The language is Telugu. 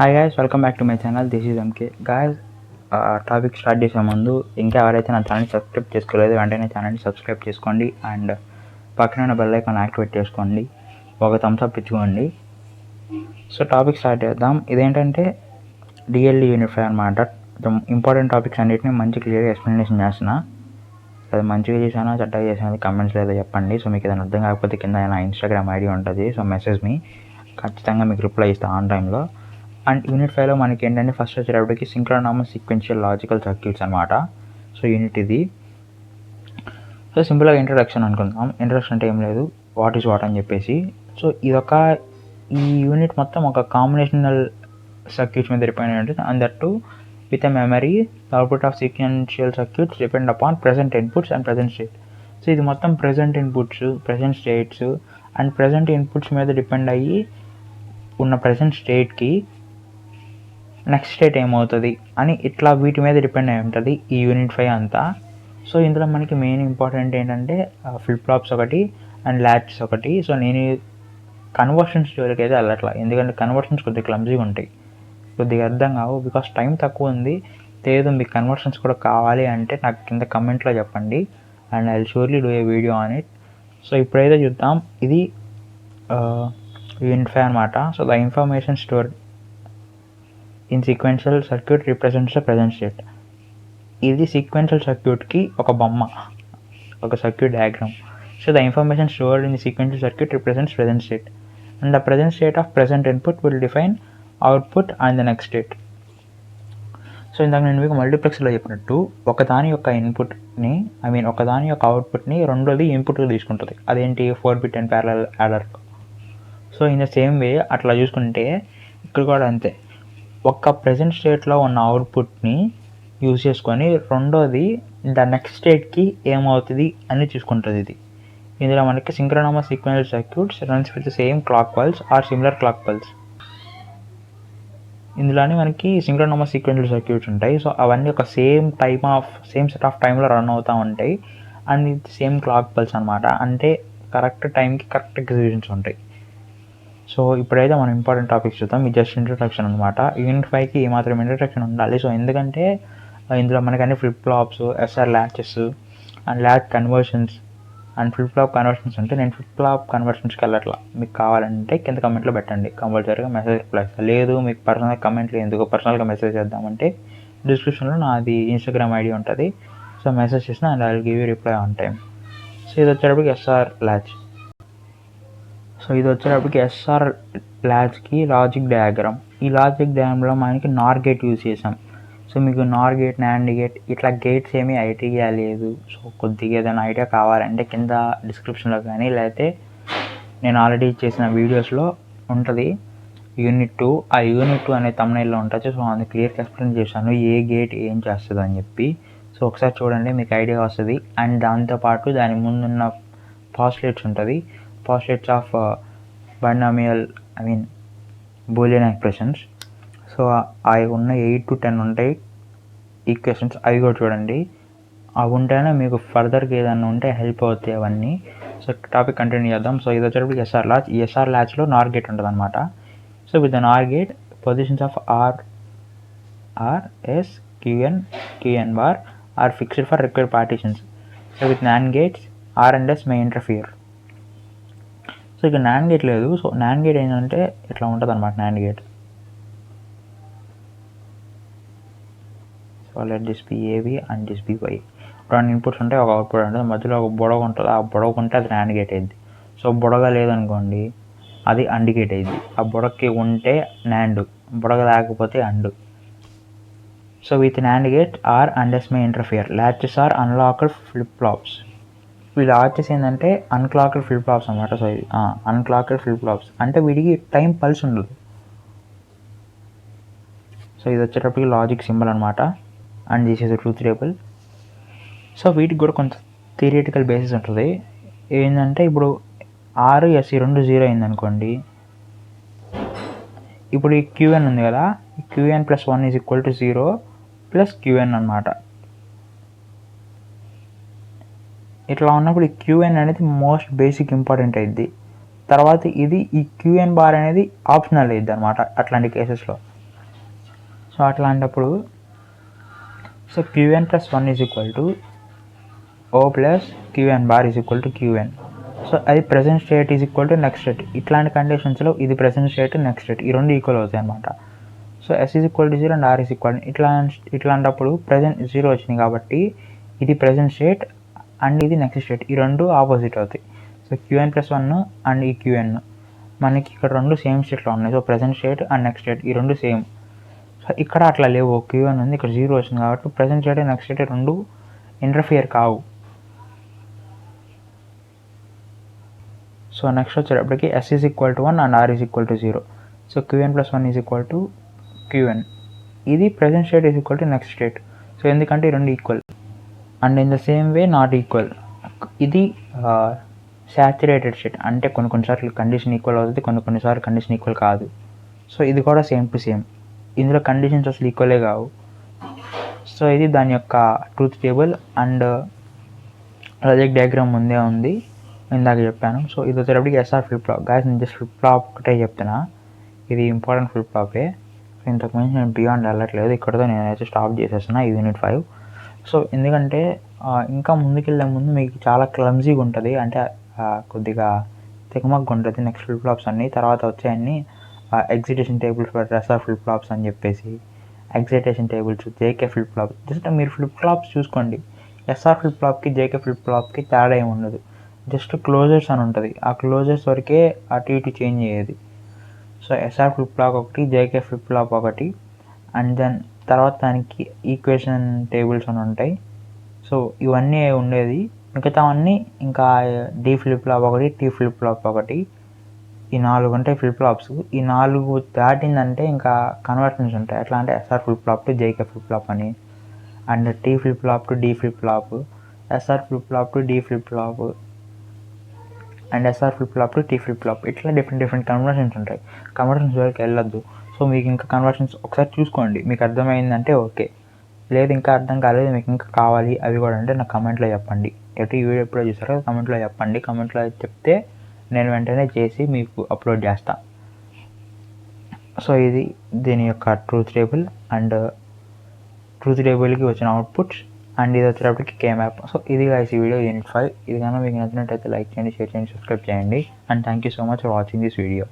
Hi guys, welcome back to my channel. This is MK. Guys, topic start చేసే ముందు ఇంకా ఎవరైతే నా ఛానల్ని సబ్స్క్రైబ్ చేసుకోలేదు వెంటనే ఛానల్ని సబ్స్క్రైబ్ చేసుకోండి అండ్ పక్కన ఉన్న బెల్ ఐకాన్ యాక్టివేట్ చేసుకోండి. ఒక థమ్స్ అప్ ఇచ్చుకోండి. సో టాపిక్ స్టార్ట్ చేద్దాం. ఇదేంటంటే డిఎల్ఈ యూనిఫై అనమాట. ఇంపార్టెంట్ టాపిక్స్ అన్నిటిని మంచి క్లియర్గా ఎక్స్ప్లెనేషన్ చేస్తున్నా. అది మంచిగా చేశానా చెడ్డగా చేశానా కమెంట్స్ లేదో చెప్పండి. సో మీకు ఏదైనా అర్థం కాకపోతే కింద నా ఇన్స్టాగ్రామ్ ఐడి ఉంటుంది. సో మెసేజ్ మీ, ఖచ్చితంగా మీకు రిప్లై ఇస్తాను ఆన్ టైంలో. అండ్ యూనిట్ 5లో మనకి ఏంటంటే ఫస్ట్ వచ్చేటప్పటికి సింక్రోనమస్ సీక్వెన్షియల్ లాజికల్ సర్క్యూట్స్ అనమాట. సో యూనిట్ ఇది. సో సింపుల్గా ఇంట్రడక్షన్ అనుకుందాం. ఇంట్రడక్షన్ అంటే ఏం లేదు, వాట్ ఈజ్ వాట్ అని చెప్పేసి. సో ఈ యూనిట్ మొత్తం ఒక కాంబినేషనల్ సర్క్యూట్స్ మీద డిపెండ్ ఉంటుంది. And that to with a memory. The output of sequential circuits depend upon present inputs and present state. So ఇది మొత్తం present inputs, present states and present inputs మీద డిపెండ్ అయ్యి ఉన్న ప్రెజెంట్ స్టేట్కి నెక్స్ట్ స్టేట్ ఏమవుతుంది అని ఇట్లా వీటి మీద డిపెండ్ అయి ఉంటుంది ఈ యూనిట్ 5 అంతా. సో ఇందులో మనకి మెయిన్ ఇంపార్టెంట్ ఏంటంటే ఫ్లిప్ ఫ్లాప్స్ ఒకటి అండ్ ల్యాచెస్ ఒకటి. సో నేను కన్వర్షన్స్ జోలికి అయితే వెళ్ళట్లా, ఎందుకంటే కన్వర్షన్స్ కొద్దిగా క్లమ్జీగా ఉంటాయి, కొద్దిగా అర్థం కావు. బికాస్ టైం తక్కువ ఉంది. లేదు మీకు కన్వర్షన్స్ కూడా కావాలి అంటే నాకు కింద కమెంట్లో చెప్పండి and I will surely do a video on it. So ఇప్పుడైతే చూద్దాం. ఇది యూనిట్ 5 అనమాట. So the information store in sequential circuit represents the present state. ఇది సీక్వెన్షియల్ సర్క్యూట్కి ఒక బొమ్మ, ఒక circuit diagram. So the information stored in the sequential circuit represents present state and the present state of present input will define output and the next state. So ఇందాక నేను మీకు మల్టీప్లెక్స్లో చెప్పినట్టు ఒకదాని యొక్క ఇన్పుట్ని ఒకదాని యొక్క అవుట్పుట్ని రెండోది ఇన్పుట్గా తీసుకుంటుంది. అదేంటి 4-bit and parallel adder. So in the same way అట్లా చూసుకుంటే ఇక్కడ కూడా అంతే. ఒక్క ప్రెజెంట్ స్టేట్లో ఉన్న అవుట్పుట్ని యూజ్ చేసుకొని రెండోది ద నెక్స్ట్ స్టేట్కి ఏమవుతుంది అని చూసుకుంటుంది ఇది. ఇందులో మనకి synchronous sequential circuits runs with same clock pulse or similar clock pulse. ఇందులోనే మనకి సింక్రోనమస్ సీక్వెన్షియల్ సర్క్యూట్స్ ఉంటాయి. సో అవన్నీ ఒక సేమ్ సెట్ ఆఫ్ టైంలో రన్ అవుతూ ఉంటాయి అండ్ ఇది సేమ్ క్లాక్ పల్స్ అనమాట. అంటే కరెక్ట్ టైంకి కరెక్ట్ ఎగ్జిక్యూషన్స్ ఉంటాయి. సో ఇప్పుడైతే మనం ఇంపార్టెంట్ టాపిక్స్ చూద్దాం. ఇది జస్ట్ ఇంట్రడక్షన్ అనమాట. యూనిట్ 5కి ఏమాత్రం ఇంట్రడక్షన్ ఉండాలి. సో ఎందుకంటే ఇందులో మనకి అన్ని flip flops, SR latches and latch conversions and flip flop conversions అంటే నేను ఫ్లిప్ ఫ్లాప్ కన్వర్షన్స్కి వెళ్ళట్లా. మీకు కావాలంటే కింద కమెంట్లో పెట్టండి, కంపల్సరీగా మెసేజ్ రిప్లై ఇస్తాను. లేదు మీకు పర్సనల్ కమెంట్లు ఎందుకు, పర్సనల్గా మెసేజ్ చేద్దామంటే డిస్క్రిప్షన్లో నాది ఇన్స్టాగ్రామ్ ఐడి ఉంటుంది. సో మెసేజ్ చేసిన and I will give you reply on time. So ఇది వచ్చేటప్పటికి ఎస్ఆర్ ల్యాచ్. సో ఇది వచ్చేటప్పటికి ఎస్ఆర్ ల్యాచ్కి లాజిక్ డయాగ్రామ్. ఈ లాజిక్ డయాగ్రామ్లో మనకి నార్ గేట్ యూజ్ చేసాం. సో మీకు నార్ గేట్, నాండ్ గేట్ ఇట్లా గేట్స్ ఏమీ ఐడియా లేదు. సో కొద్దిగా ఏదైనా ఐడియా కావాలంటే కింద డిస్క్రిప్షన్లో కానీ లేకపోతే నేను ఆల్రెడీ చేసిన వీడియోస్లో ఉంటుంది యూనిట్ 2. ఆ యూనిట్ 2 అనే తమ్నైల్లో ఉంటుంది. సో అది క్లియర్గా ఎక్స్ప్లెయిన్ చేశాను ఏ గేట్ ఏం చేస్తుంది అని చెప్పి. సో ఒకసారి చూడండి, మీకు ఐడియా వస్తుంది. అండ్ దాంతోపాటు దాని ముందున్న పాస్టులేట్స్ ఉంటుంది. Postulates of binomial Boolean expressions. So అవి ఉన్న 8 to 10 ఉంటాయి ఈక్వేషన్స్, అవి కూడా చూడండి. అవి ఉంటేనే మీకు ఫర్దర్గా ఏదైనా ఉంటే హెల్ప్ అవుతాయి అవన్నీ. సో టాపిక్ కంటిన్యూ చేద్దాం. సో ఇది వచ్చేటప్పుడు ఎస్ఆర్ ల్యాచ్. ఈ ఎస్ఆర్ ల్యాచ్లో నార్ గేట్ ఉంటుంది అనమాట. So with the NOR gate positions of RS QN bar are fixed for required partitions. So with NAND gates R and S may interfere. So ఇక నాన్ గేట్ లేదు. సో నాన్ గేట్ ఏంటంటే ఇట్లా ఉంటుంది అనమాట. NAND gate so let this be AB and this be Y. 2 inputs ఉంటాయి, ఒక అవుట్పుట్ ఉంటుంది, మధ్యలో ఒక బొడగ ఉంటుంది. ఆ బొడగ ఉంటే అది నాన్ గేట్ అయింది. సో బొడగ లేదనుకోండి అది అండ్ గేట్ అయింది. ఆ బొడగకి ఉంటే నాండ్, బొడగ లేకపోతే and. So with NAND gate or and S may interfere. Latches are unlocked flip flops. ఈ ల్యాచెస్ ఏంటంటే అన్క్లాక్డ్ ఫ్లిప్ ఫ్లాప్స్ అనమాట. సో ఇది అన్క్లాక్డ్ ఫ్లిప్ ఫ్లాప్స్ అంటే వీటికి టైం పల్స్ ఉండదు. సో ఇది వచ్చేటప్పటికి లాజిక్ సింబల్ అనమాట. And this is truth table. So వీటికి కూడా కొంత థియరిటికల్ బేసిస్ ఉంటుంది. ఏంటంటే ఇప్పుడు RS ఈ 2 0 అయింది అనుకోండి. ఇప్పుడు ఈ QN ఉంది కదా, ఈ QN + 1 = 0 + QN అనమాట. ఇట్లా ఉన్నప్పుడు ఈ QN అనేది మోస్ట్ బేసిక్ ఇంపార్టెంట్ అయింది. తర్వాత ఇది ఈ QN బార్ అనేది ఆప్షనల్ అయ్యిద్ది అనమాట అట్లాంటి కేసెస్లో. సో అట్లాంటప్పుడు so Qn plus 1 is equal to O plus Qn bar is equal to Qn. So అది present state is equal to next state. ఇట్లాంటి కండిషన్స్లో ఇది ప్రెజెంట్ స్టేట్ నెక్స్ట్ స్టేట్ ఈ రెండు ఈక్వల్ అవుతాయి అనమాట. So S is equal to 0 and R is equal ఇట్లాంటప్పుడు ప్రెజెంట్ 0 వచ్చినాయి కాబట్టి ఇది ప్రెజెంట్ స్టేట్ అండ్ ఇది నెక్స్ట్ స్టేట్ ఈ రెండు ఆపోజిట్ అవుతాయి. సో Qn plus 1 అండ్ ఈ Qn మనకి ఇక్కడ రెండు సేమ్ స్టేట్లో ఉన్నాయి. So present state and next state ఈ రెండు సేమ్. సో ఇక్కడ అట్లా లేవు, Qn ఉంది ఇక్కడ 0 వచ్చింది కాబట్టి ప్రెజెంట్ స్టేట్ నెక్స్ట్ స్టేట్ రెండు ఇంటర్ఫియర్ కావు. సో నెక్స్ట్ వచ్చేటప్పటికి S is equal to 1 and R is equal to 0. So Qn plus 1 is equal to Qn. ఇది present state is equal to next state. So ఎందుకంటే ఈ రెండు equal and in the same way not equal. ఇది సాచురేటెడ్ స్టేట్ అంటే కొన్నిసార్లు కండిషన్ ఈక్వల్ అవుతుంది, కొన్నిసార్లు కండిషన్ ఈక్వల్ కాదు. సో ఇది కూడా సేమ్ టు సేమ్, ఇందులో కండిషన్స్ అసలు ఈక్వలే కావు. సో ఇది దాని యొక్క truth table and logic diagram ముందే ఉంది, ఇందాక చెప్పాను. సో ఇది వచ్చేటప్పటికి SR ఫ్లిప్ ఫ్లాప్. గాయస్ నేను జస్ట్ ఫ్లిప్ ఫ్లాప్ ఒకటే చెప్తున్నా, ఇది ఇంపార్టెంట్ ఫ్లిప్ ఫ్లాపే. సో ఇంతకుమించి నేను బియాండ్ వెళ్ళట్లేదు, ఇక్కడతో నేనైతే స్టాప్ చేసేస్తున్నా ఈ యూనిట్ 5. సో ఎందుకంటే ఇంకా ముందుకెళ్ళే ముందు మీకు చాలా క్లమ్జీగా ఉంటుంది, అంటే కొద్దిగా తెగమగ్గా ఉంటుంది నెక్స్ట్ ఫ్లిప్ ఫ్లాప్స్ అన్నీ. తర్వాత వచ్చాయన్నీ excitation tables for SR flip flops అని చెప్పేసి, excitation tables, JK flip flop. Just మీరు ఫ్లిప్ ఫ్లాప్స్ చూసుకోండి, SR ఫ్లిప్ ఫ్లాప్కి JK ఫ్లిప్ ఫ్లాప్కి తేడా ఏమి ఉండదు. జస్ట్ క్లోజర్స్ అని ఉంటుంది, ఆ క్లోజర్స్ వరకే అటు ఇటు చేంజ్ అయ్యేది. సో SR ఫ్లిప్ ఫ్లాప్ ఒకటి, JK ఫ్లిప్ ఫ్లాప్ ఒకటి, అండ్ దెన్ తర్వాత దానికి ఈక్వేషన్ టేబుల్స్ అని ఉంటాయి. సో ఇవన్నీ ఉండేది, మిగతావన్నీ ఇంకా D ఫ్లిప్ ఫ్లాప్ ఒకటి, T ఫ్లిప్ ఫ్లాప్ ఒకటి, ఈ 4 ఉంటాయి ఫ్లిప్ ఫ్లాప్స్. ఈ 4 దాటిందంటే ఇంకా కన్వర్షన్స్ ఉంటాయి. ఎట్లా అంటే SR flip flop to JK flip flop అని, and T flip flop to D flip flop, SR flip flop to D flip flop, and SR flip flop to T flip flop. ఇట్లా డిఫరెంట్ కన్వర్షన్స్ ఉంటాయి. కన్వర్షన్స్ వరకు వెళ్ళొద్దు. సో మీకు ఇంకా కన్వర్షన్స్ ఒకసారి చూసుకోండి, మీకు అర్థమైందంటే ఓకే, లేదు ఇంకా అర్థం కాలేదు మీకు ఇంకా కావాలి అవి కూడా అంటే నాకు కమెంట్లో చెప్పండి. ఎటు ఈ వీడియో ఎప్పుడో చూసారో కమెంట్లో చెప్పండి. కమెంట్లో చెప్తే నేను వెంటనే చేసి మీకు అప్లోడ్ చేస్తాను. సో ఇది దీని యొక్క ట్రూత్ టేబుల్ అండ్ ట్రూత్ టేబుల్కి వచ్చిన అవుట్పుట్స్, అండ్ ఇది వచ్చేటప్పటికి K-మ్యాప్. సో ఇది గైస్ ఈ వీడియో యూనిట్ 5. ఇది కనుక మీకు నచ్చినట్టయితే లైక్ చేయండి, షేర్ చేయండి, సబ్స్క్రైబ్ చేయండి, and thank you so much for watching this video.